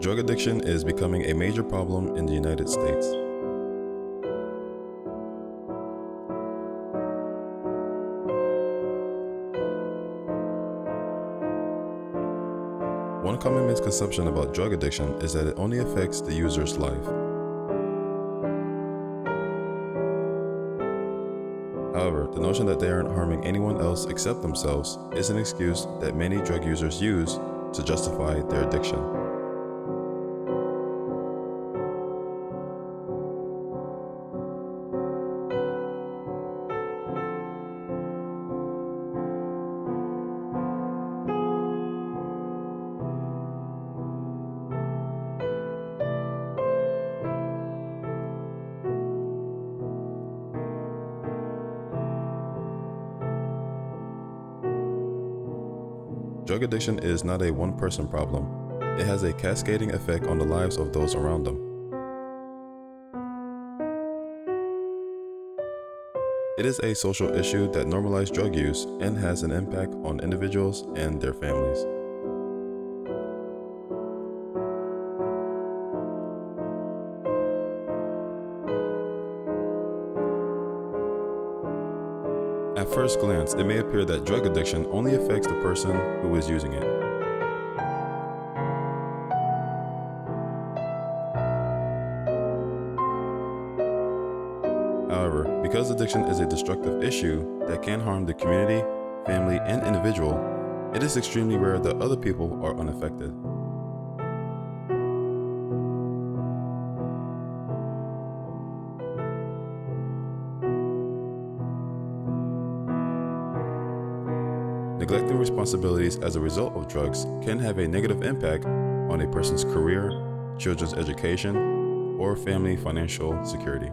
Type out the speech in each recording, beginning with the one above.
Drug addiction is becoming a major problem in the United States. One common misconception about drug addiction is that it only affects the user's life. However, the notion that they aren't harming anyone else except themselves is an excuse that many drug users use to justify their addiction. Drug addiction is not a one-person problem. It has a cascading effect on the lives of those around them. It is a social issue that normalizes drug use and has an impact on individuals and their families. At first glance, it may appear that drug addiction only affects the person who is using it. However, because addiction is a destructive issue that can harm the community, family, and individual, it is extremely rare that other people are unaffected. Neglecting responsibilities as a result of drugs can have a negative impact on a person's career, children's education, or family financial security.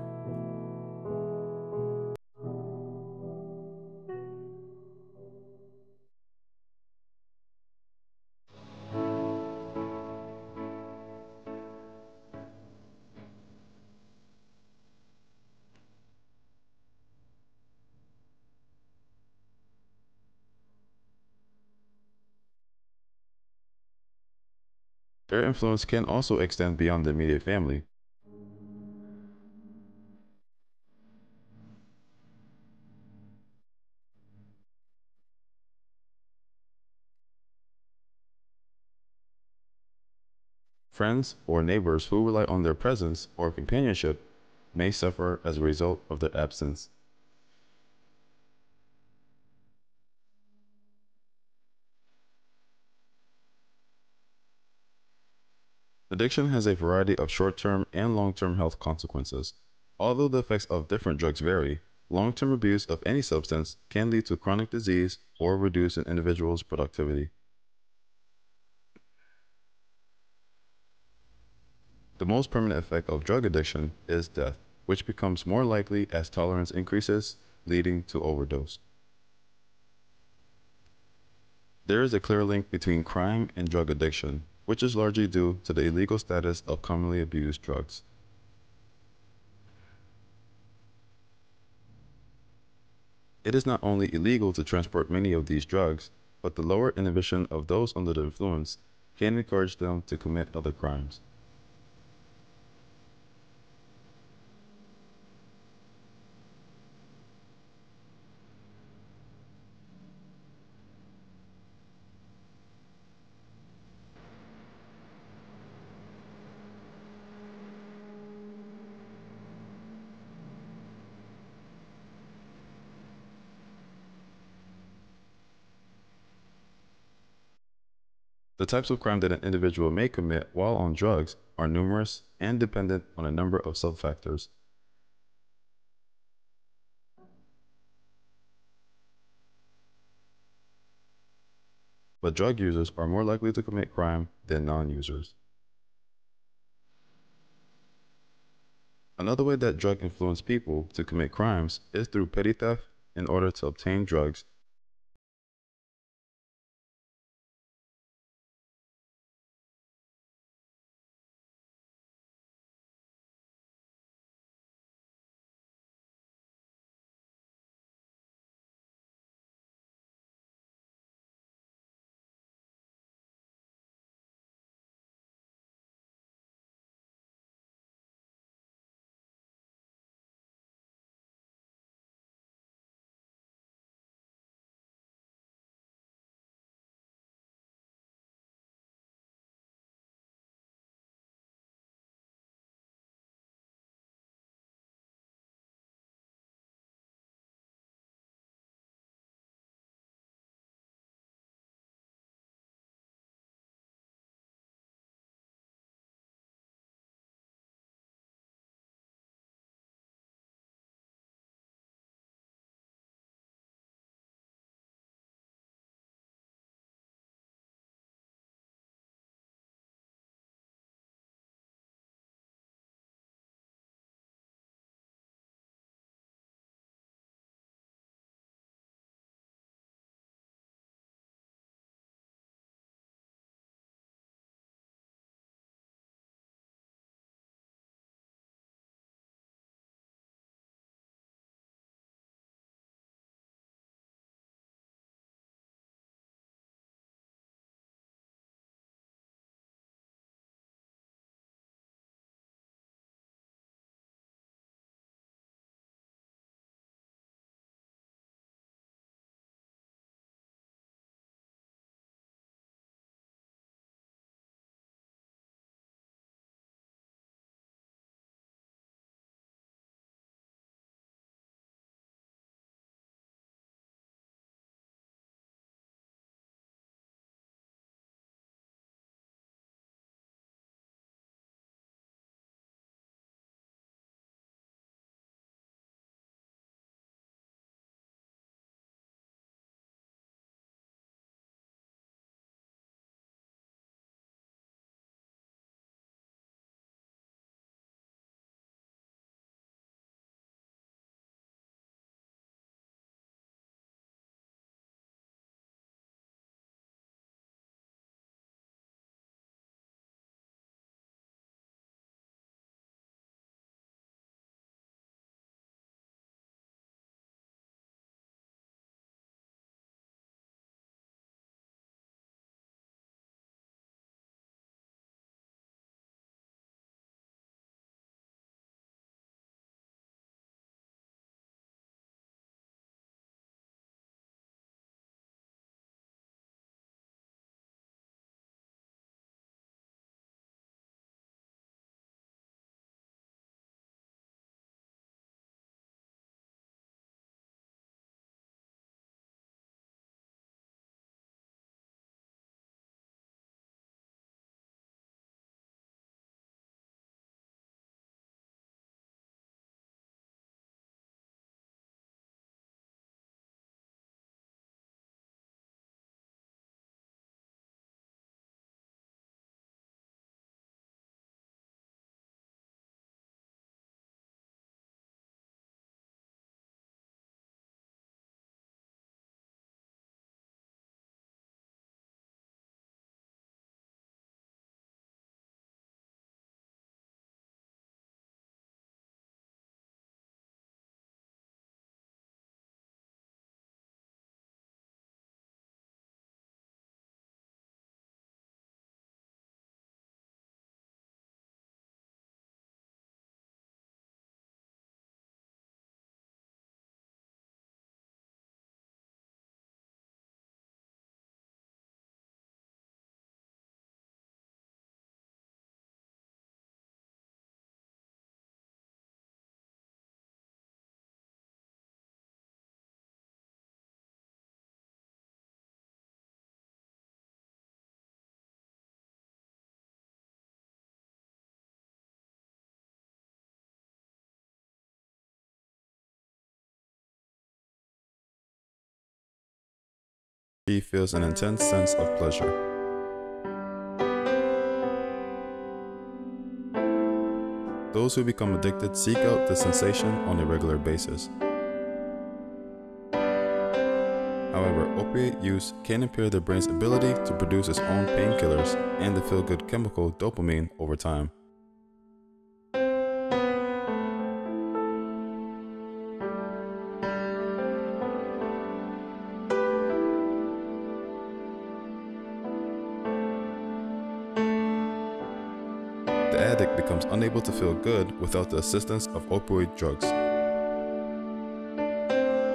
Their influence can also extend beyond the immediate family. Friends or neighbors who rely on their presence or companionship may suffer as a result of their absence. Addiction has a variety of short-term and long-term health consequences. Although the effects of different drugs vary, long-term abuse of any substance can lead to chronic disease or reduce an individual's productivity. The most permanent effect of drug addiction is death, which becomes more likely as tolerance increases, leading to overdose. There is a clear link between crime and drug addiction, which is largely due to the illegal status of commonly abused drugs. It is not only illegal to transport many of these drugs, but the lower inhibition of those under the influence can encourage them to commit other crimes. The types of crime that an individual may commit while on drugs are numerous and dependent on a number of sub-factors. But drug users are more likely to commit crime than non-users. Another way that drugs influence people to commit crimes is through petty theft in order to obtain drugs He feels an intense sense of pleasure. Those who become addicted seek out the sensation on a regular basis. However, opiate use can impair the brain's ability to produce its own painkillers and the feel-good chemical dopamine over time. The addict becomes unable to feel good without the assistance of opioid drugs.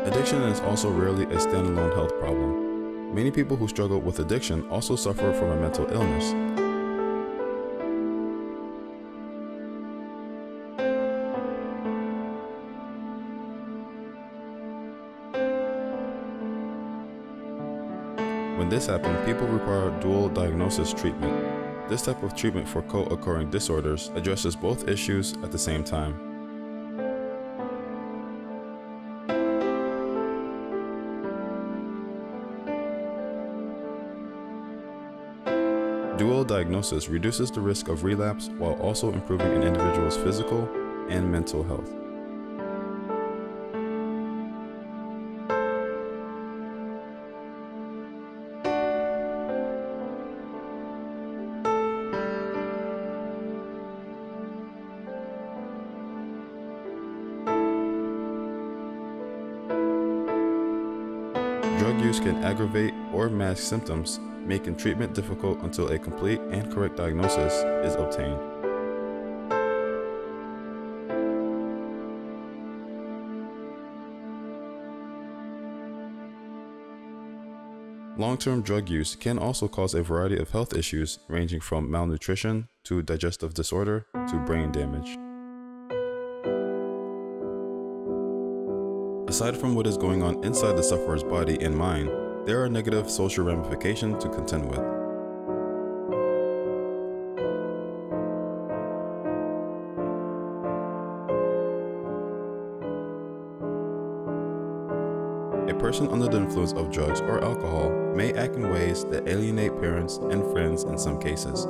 Addiction is also rarely a standalone health problem. Many people who struggle with addiction also suffer from a mental illness. When this happens, people require dual diagnosis treatment. This type of treatment for co-occurring disorders addresses both issues at the same time. Dual diagnosis reduces the risk of relapse while also improving an individual's physical and mental health. Drug use can aggravate or mask symptoms, making treatment difficult until a complete and correct diagnosis is obtained. Long-term drug use can also cause a variety of health issues ranging from malnutrition to digestive disorder to brain damage. Aside from what is going on inside the sufferer's body and mind, there are negative social ramifications to contend with. A person under the influence of drugs or alcohol may act in ways that alienate parents and friends in some cases.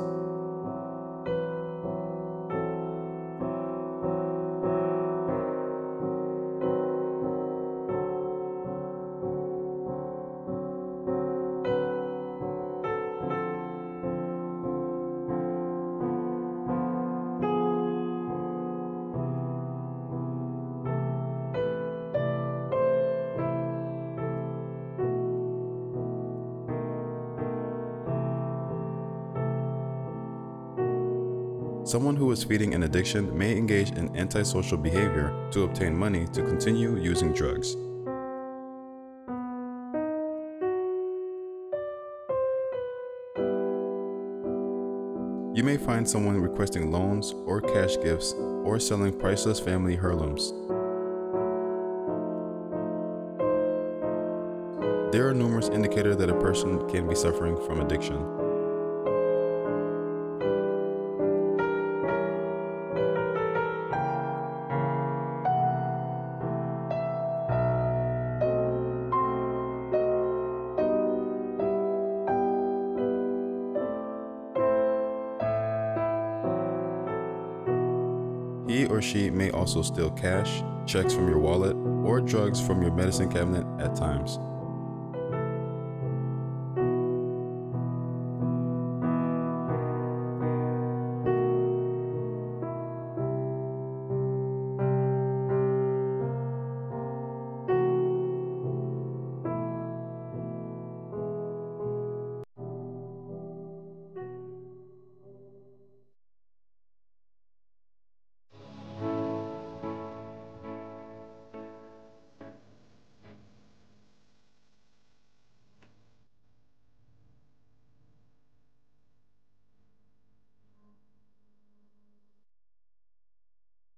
Someone who is feeding an addiction may engage in antisocial behavior to obtain money to continue using drugs. You may find someone requesting loans or cash gifts or selling priceless family heirlooms. There are numerous indicators that a person can be suffering from addiction. He or she may also steal cash, checks from your wallet, or drugs from your medicine cabinet at times.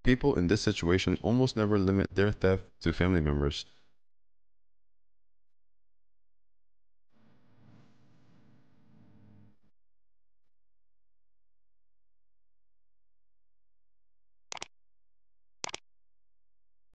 People in this situation almost never limit their theft to family members,